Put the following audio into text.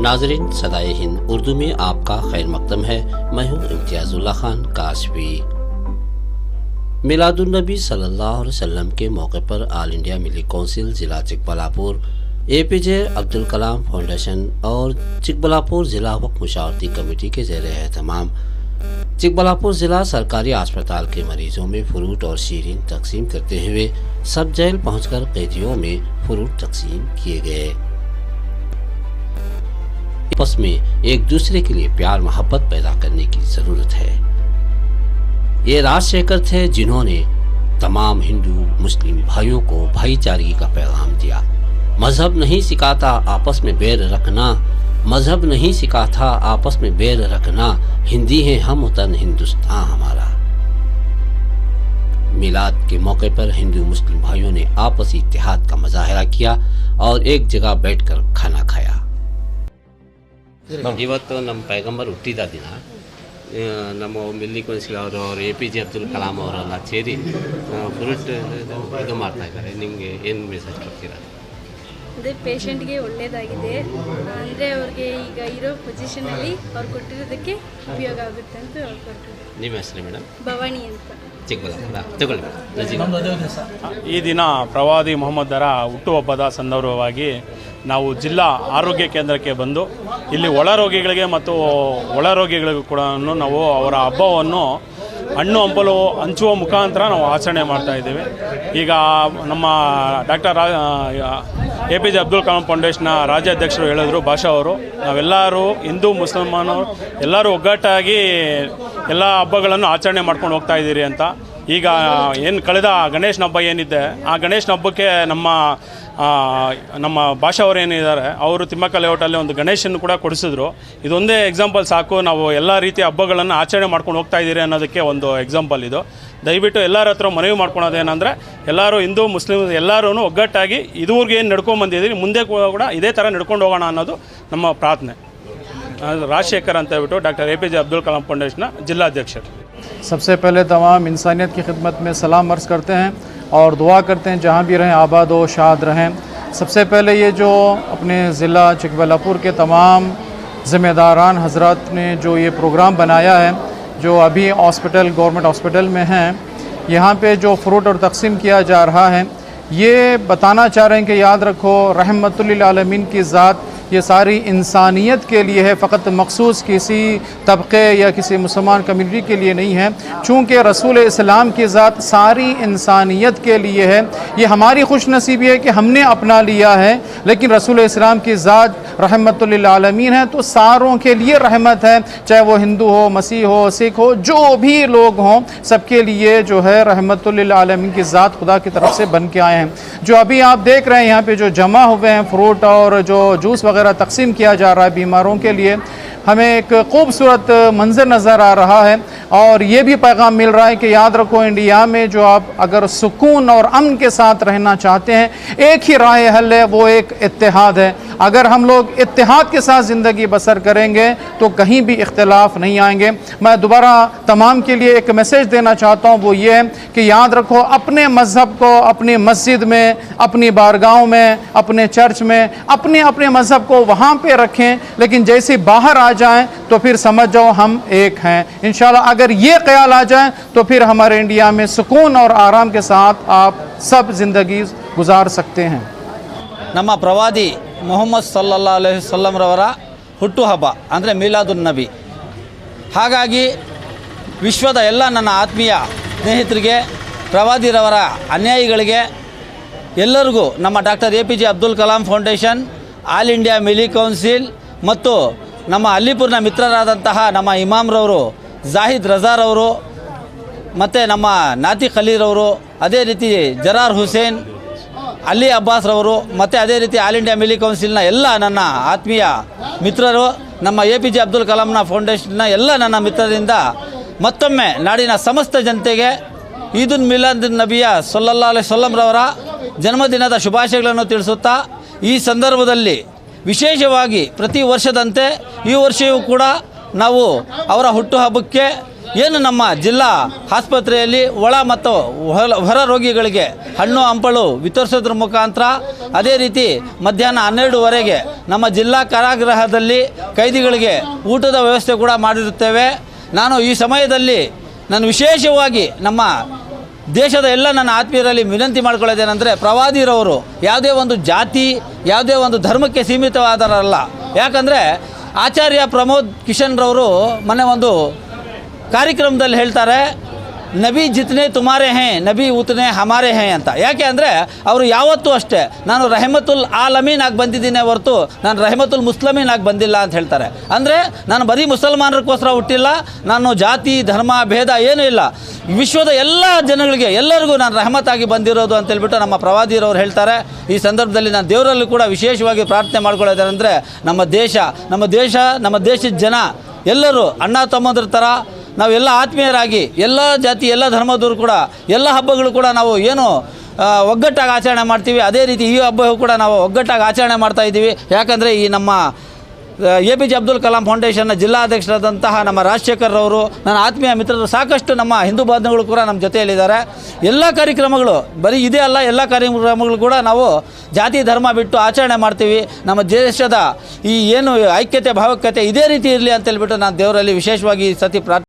नाजरीन, सदाए हिंद उर्दू में आपका खैर मकदम है। मैं हूँ इम्तियाजुल्लाह खान काशवी। मिलादुन्नबी सल्लल्लाहु अलैहि वसल्लम के मौके पर ऑल इंडिया मिली कौंसिल ज़िला चिकबल्लापुर, APJ अब्दुल कलाम फाउंडेशन और चिकबल्लापुर ज़िला वक्फ मुशावरती कमेटी के ज़ेर एहतमाम चिकबल्लापुर ज़िला सरकारी अस्पताल के मरीजों में फ्रूट और शीरीन तकसीम करते हुए सब जेल पहुंचकर कैदियों में फ्रूट तकसीम किए गए। आपस में एक दूसरे के लिए प्यार मोहब्बत पैदा करने की जरूरत है। ये राजशेखर थे जिन्होंने तमाम हिंदू मुस्लिम भाइयों को भाईचारे का पैगाम दिया। मजहब नहीं सिखाता आपस में बैर रखना, मजहब नहीं सिखाता आपस में बैर रखना, हिंदी है हम वतन हिंदुस्तान हमारा। मिलाद के मौके पर हिंदू मुस्लिम भाइयों ने आपसी इत्तेहाद का मुजाहरा किया और एक जगह बैठकर खाना खाया। ಇವತ್ತು ನಮ್ಮ ಪೈಗಂಬರ್ ಹುಟ್ಟಿದ ದಿನ ನಮ್ಮ ಮಿಲ್ಲಿ ಕೌನ್ಸಿಲ್ ಅವರು APJ ಅಬ್ದುಲ್ ಕಲಾಂ ಅವರೆಲ್ಲ ಸೇರಿ ಫ್ರೂಟ್ ಇದು ಮಾಡ್ತಾ ಇದ್ದಾರೆ. ನಿಮಗೆ ಏನು ಮೆಸೇಜ್ ಕೊಡ್ತೀರಾ? ಅದೇ ಪೇಷಂಟ್ಗೆ ಒಳ್ಳೆಯದಾಗಿದೆ ಅಂದರೆ ಅವ್ರಿಗೆ ಈಗ ಇರೋ ಪೊಸಿಷನಲ್ಲಿ ಅವ್ರು ಕೊಟ್ಟಿರೋದಕ್ಕೆ ಉಪಯೋಗ ಆಗುತ್ತೆ ಅಂತ ಹೇಳ್ಕೊಡ್ತಾರೆ. ನಿಮ್ಮ ಹೆಸರು ಮೇಡಮ್? ಭವಾನಿ ಅಂತ, ಚಿಕ್ಕಬಳ್ಳಾಪುರ. ತಗೊಳ್ಳಿ. ಈ ದಿನ ಪ್ರವಾದಿ ಮೊಹಮ್ಮದರ ಹುಟ್ಟುಹಬ್ಬದ ಸಂದರ್ಭವಾಗಿ ನಾವು ಜಿಲ್ಲಾ ಆರೋಗ್ಯ ಕೇಂದ್ರಕ್ಕೆ ಬಂದು ಇಲ್ಲಿ ಒಳ ರೋಗಿಗಳಿಗೆ ಮತ್ತು ಒಳ ರೋಗಿಗಳಿಗೂ ಕೂಡ ನಾವು ಅವರ ಹಬ್ಬವನ್ನು ಹಣ್ಣು ಹಂಪಲು ಹಂಚುವ ಮುಖಾಂತರ ನಾವು ಆಚರಣೆ ಮಾಡ್ತಾ ಇದ್ದೇವೆ. ಈಗ ನಮ್ಮ ಡಾಕ್ಟರ್ APJ ಅಬ್ದುಲ್ ಕಲಾಂ ಫೌಂಡೇಶನ್ನ ರಾಜ್ಯಾಧ್ಯಕ್ಷರು ಹೇಳಿದ್ರು, ಭಾಷಾ ಅವರು, ನಾವೆಲ್ಲರೂ ಹಿಂದೂ ಮುಸಲ್ಮಾನರು ಎಲ್ಲರೂ ಒಗ್ಗಟ್ಟಾಗಿ ಎಲ್ಲ ಹಬ್ಬಗಳನ್ನು ಆಚರಣೆ ಮಾಡ್ಕೊಂಡು ಹೋಗ್ತಾ ಇದ್ದೀರಿ ಅಂತ. ಈಗ ಏನು ಕಳೆದ ಗಣೇಶನ ಹಬ್ಬ ಏನಿದೆ, ಆ ಗಣೇಶನ ಹಬ್ಬಕ್ಕೆ ನಮ್ಮ ಭಾಷಾ ಅವರು ಏನಿದ್ದಾರೆ ಅವರು ತಿಮ್ಮಕ್ಕ ಲೇಔಟಲ್ಲಿ ಒಂದು ಗಣೇಶನ ಕೂಡ ಕೊಡಿಸಿದ್ರು. ಇದೊಂದೇ ಎಕ್ಸಾಂಪಲ್ ಸಾಕು, ನಾವು ಎಲ್ಲ ರೀತಿಯ ಹಬ್ಬಗಳನ್ನು ಆಚರಣೆ ಮಾಡ್ಕೊಂಡು ಹೋಗ್ತಾ ಇದ್ದೀರಿ ಅನ್ನೋದಕ್ಕೆ ಒಂದು ಎಕ್ಸಾಂಪಲ್ ಇದು. ದಯವಿಟ್ಟು ಎಲ್ಲರ ಹತ್ರ ಮನವಿ ಮಾಡ್ಕೊಳೋದೇನೆಂದರೆ ಎಲ್ಲರೂ ಹಿಂದೂ ಮುಸ್ಲಿಮ್ ಎಲ್ಲರೂ ಒಗ್ಗಟ್ಟಾಗಿ ಇದುವರೆಗೆ ಏನು ನಡ್ಕೊಂಡು ಬಂದಿದ್ದೀರಿ ಮುಂದೆ ಕೂಡ ಇದೇ ಥರ ನಡ್ಕೊಂಡು ಹೋಗೋಣ ಅನ್ನೋದು ನಮ್ಮ ಪ್ರಾರ್ಥನೆ. ರಾಜಶೇಖರ್ ಅಂತ ಹೇಳ್ಬಿಟ್ಟು ಡಾಕ್ಟರ್ APJ ಅಬ್ದುಲ್ ಕಲಾಂ ಫೌಂಡೇಶನ್ನ ಜಿಲ್ಲಾಧ್ಯಕ್ಷರು. सबसे पहले तमाम इंसानियत की खिदमत में सलाम अर्ज़ करते हैं और दुआ करते हैं जहाँ भी रहें आबाद व शाद रहें। सबसे पहले ये जो अपने ज़िला चिकबल्लापुर के तमाम ज़िम्मेदारान हज़रात ने जो ये प्रोग्राम बनाया है, जो अभी हॉस्पिटल गवर्नमेंट हॉस्पिटल में हैं, यहाँ पे जो फ्रूट और तकसीम किया जा रहा है, ये बताना चाह रहे हैं कि याद रखो रहमतुल लिल आलमीन की ज़ात ये सारी इंसानियत के लिए है, फ़कत मखसूस किसी तबक़े या किसी मुसलमान कम्युनिटी के लिए नहीं है। चूँकि रसूल इस्लाम की ज़ात सारी इंसानियत के लिए है। ये हमारी खुशनसीबी है कि हमने अपना लिया है, लेकिन रसूल इस्लाम की ज़ात रहमतुल लिल आलमीन है, तो सारों के लिए रहमत है, चाहे वो हिंदू हो, मसीह हो, सिख हो, जो भी लोग हों, सबके लिए जो है रहमतुल लिल आलमीन की ज़ात खुदा की तरफ से बन के आए हैं। जो अभी आप देख रहे हैं यहाँ पे जो जमा हुए हैं फ्रूट और जो जूस वगैरह तकसीम किया जा रहा है बीमारों के लिए, हमें एक खूबसूरत मंजर नज़र आ रहा है और ये भी पैगाम मिल रहा है कि याद रखो इंडिया में जो आप अगर सुकून और अमन के साथ रहना चाहते हैं, एक ही राह हल है, वो एक इत्तेहाद है। अगर हम लोग इत्तेहाद के साथ ज़िंदगी बसर करेंगे तो कहीं भी इख्तिलाफ नहीं आएंगे। मैं दोबारा तमाम के लिए एक मैसेज देना चाहता हूँ, वो ये है कि याद रखो अपने मज़हब को अपनी मस्जिद में, अपनी बारगाहों में, अपने चर्च में अपने अपने मज़हब को वहाँ पे रखें, लेकिन जैसे बाहर आ जाएं तो फिर समझ जाओ हम एक हैं। इंशाल्लाह अगर ये ख्याल आ जाए तो फिर हमारे इंडिया में सुकून और आराम के साथ आप सब ज़िंदगी गुजार सकते हैं। ನಮ್ಮ ಪ್ರವಾದಿ ಮೊಹಮ್ಮದ್ ಸಲ್ಲಲ್ಲಾಹು ಅಲೈಹಿ ವಸಲ್ಲಂ ರವರ ಹುಟ್ಟುಹಬ್ಬ ಅಂದರೆ ಮೀಲಾದುನ್ ನಬಿ. ಹಾಗಾಗಿ ವಿಶ್ವದ ಎಲ್ಲ ನನ್ನ ಆತ್ಮೀಯ ಸ್ನೇಹಿತರಿಗೆ, ಪ್ರವಾದಿರವರ ಅನ್ಯಾಯಿಗಳಿಗೆ ಎಲ್ಲರಿಗೂ ನಮ್ಮ doctor APJ Abdul Kalam foundation, all India Milli council ಮತ್ತು ನಮ್ಮ ಅಲ್ಲಿಪುರ್ನ ಮಿತ್ರರಾದಂತಹ ನಮ್ಮ ಇಮಾಮ್ರವರು ಜಾಹಿದ್ ರಜಾರವರು ಮತ್ತು ನಮ್ಮ ನಾತಿ ಖಲೀರವರು, ಅದೇ ರೀತಿ ಜರಾರ್ ಹುಸೇನ್, ಅಲಿ ಅಬ್ಬಾಸ್ರವರು ಮತ್ತು ಅದೇ ರೀತಿ ಆಲ್ ಇಂಡಿಯಾ ಮಿಲಿ ಕೌನ್ಸಿಲ್ನ ಎಲ್ಲ ನನ್ನ ಆತ್ಮೀಯ ಮಿತ್ರರು, ನಮ್ಮ APJ ಅಬ್ದುಲ್ ಕಲಾಂನ ಫೌಂಡೇಶನ್ನ ಎಲ್ಲ ನನ್ನ ಮಿತ್ರರಿಂದ ಮತ್ತೊಮ್ಮೆ ನಾಡಿನ ಸಮಸ್ತ ಜನತೆಗೆ ಈದುನ್ ಮಿಲಾದುನ್ ನಬಿಯ ಸಲ್ಲಲ್ಲಾಹು ಅಲೈಹಿ ವಸಲ್ಲಂ ರವರ ಜನ್ಮದಿನದ ಶುಭಾಶಯಗಳನ್ನು ತಿಳಿಸುತ್ತಾ, ಈ ಸಂದರ್ಭದಲ್ಲಿ ವಿಶೇಷವಾಗಿ ಪ್ರತಿ ವರ್ಷದಂತೆ ಈ ವರ್ಷವೂ ಕೂಡ ನಾವು ಅವರ ಹುಟ್ಟುಹಬ್ಬಕ್ಕೆ ಏನು ನಮ್ಮ ಜಿಲ್ಲಾ ಆಸ್ಪತ್ರೆಯಲ್ಲಿ ಒಳ ಮತ್ತು ಹೊರ ರೋಗಿಗಳಿಗೆ ಹಣ್ಣು ಹಂಪಲು ವಿತರಿಸೋದ್ರ ಮುಖಾಂತರ, ಅದೇ ರೀತಿ ಮಧ್ಯಾಹ್ನ 12ವರೆಗೆ ನಮ್ಮ ಜಿಲ್ಲಾ ಕಾರಾಗೃಹದಲ್ಲಿ ಕೈದಿಗಳಿಗೆ ಊಟದ ವ್ಯವಸ್ಥೆ ಕೂಡ ಮಾಡಿರುತ್ತೇವೆ. ನಾನು ಈ ಸಮಯದಲ್ಲಿ ವಿಶೇಷವಾಗಿ ನಮ್ಮ ದೇಶದ ಎಲ್ಲ ನನ್ನ ಆತ್ಮೀಯರಲ್ಲಿ ವಿನಂತಿ ಮಾಡ್ಕೊಳ್ಳೋದೇನೆಂದರೆ, ಪ್ರವಾದಿರವರು ಯಾವುದೇ ಒಂದು ಜಾತಿ, ಯಾವುದೇ ಒಂದು ಧರ್ಮಕ್ಕೆ ಸೀಮಿತವಾದರಲ್ಲ. ಯಾಕಂದರೆ ಆಚಾರ್ಯ ಪ್ರಮೋದ್ ಕಿಶನ್ರವರು ಮೊನ್ನೆ ಒಂದು ಕಾರ್ಯಕ್ರಮದಲ್ಲಿ ಹೇಳ್ತಾರೆ, ನಬಿ ಜಿತನೆ ತುಮಾರೆ ಹೇ ನಬಿ ಉತನೆ ಹಮಾರೆ ಹೇ ಅಂತ. ಯಾಕೆ ಅಂದರೆ ಅವರು ಯಾವತ್ತೂ ಅಷ್ಟೇ ನಾನು ರಹಮತುಲ್ ಆಲಮೀನ್ ಆಗಿ ಬಂದಿದ್ದೀನಿ ಹೊರತು ನಾನು ರಹಮತುಲ್ ಮುಸ್ಲಿಮೀನ್ ಆಗಿ ಬಂದಿಲ್ಲ ಅಂತ ಹೇಳ್ತಾರೆ. ಅಂದರೆ ನಾನು ಬರೀ ಮುಸಲ್ಮಾನರಿಗೋಸ್ಕರ ಹುಟ್ಟಿಲ್ಲ, ನಾನು ಜಾತಿ ಧರ್ಮ ಭೇದ ಏನೂ ಇಲ್ಲ, ವಿಶ್ವದ ಎಲ್ಲ ಜನಗಳಿಗೆ ಎಲ್ಲರಿಗೂ ನಾನು ರಹಮತಾಗಿ ಬಂದಿರೋದು ಅಂತೇಳ್ಬಿಟ್ಟು ನಮ್ಮ ಪ್ರವಾದಿರವರು ಹೇಳ್ತಾರೆ. ಈ ಸಂದರ್ಭದಲ್ಲಿ ನಾನು ದೇವರಲ್ಲಿ ಕೂಡ ವಿಶೇಷವಾಗಿ ಪ್ರಾರ್ಥನೆ ಮಾಡ್ಕೊಳ್ಳೋದೇನೆಂದರೆ, ನಮ್ಮ ದೇಶದ ಜನ ಎಲ್ಲರೂ ಅಣ್ಣ ತಮ್ಮಂದ್ರ ಥರ ನಾವೆಲ್ಲ ಆತ್ಮೀಯರಾಗಿ ಎಲ್ಲ ಜಾತಿ ಎಲ್ಲ ಧರ್ಮದವರು ಕೂಡ ಎಲ್ಲ ಹಬ್ಬಗಳು ಕೂಡ ನಾವು ಏನು ಒಗ್ಗಟ್ಟಾಗಿ ಆಚರಣೆ ಮಾಡ್ತೀವಿ, ಅದೇ ರೀತಿ ಈ ಹಬ್ಬ ಕೂಡ ನಾವು ಒಗ್ಗಟ್ಟಾಗಿ ಆಚರಣೆ ಮಾಡ್ತಾಯಿದ್ದೀವಿ. ಯಾಕಂದರೆ ಈ ನಮ್ಮ APJ ಅಬ್ದುಲ್ ಕಲಾಂ ಫೌಂಡೇಶನ್ನ ಜಿಲ್ಲಾಧ್ಯಕ್ಷರಾದಂತಹ ನಮ್ಮ ರಾಜಶೇಖರ್ ಅವರು, ನನ್ನ ಆತ್ಮೀಯ ಮಿತ್ರರು, ಸಾಕಷ್ಟು ನಮ್ಮ ಹಿಂದೂ ಬಾಂಧವರು ಕೂಡ ನಮ್ಮ ಜೊತೆಯಲ್ಲಿದ್ದಾರೆ. ಎಲ್ಲ ಕಾರ್ಯಕ್ರಮಗಳು ಬರೀ ಇದೇ ಅಲ್ಲ, ಎಲ್ಲ ಕಾರ್ಯಕ್ರಮಗಳು ಕೂಡ ನಾವು ಜಾತಿ ಧರ್ಮ ಬಿಟ್ಟು ಆಚರಣೆ ಮಾಡ್ತೀವಿ. ನಮ್ಮ ದೇಶದ ಈ ಏನು ಐಕ್ಯತೆ ಭಾವೈಕ್ಯತೆ ಇದೇ ರೀತಿ ಇರಲಿ ಅಂತೇಳ್ಬಿಟ್ಟು ನಾನು ದೇವರಲ್ಲಿ ವಿಶೇಷವಾಗಿ ಈ ಸತಿ ಪ್ರಾರ್ಥನೆ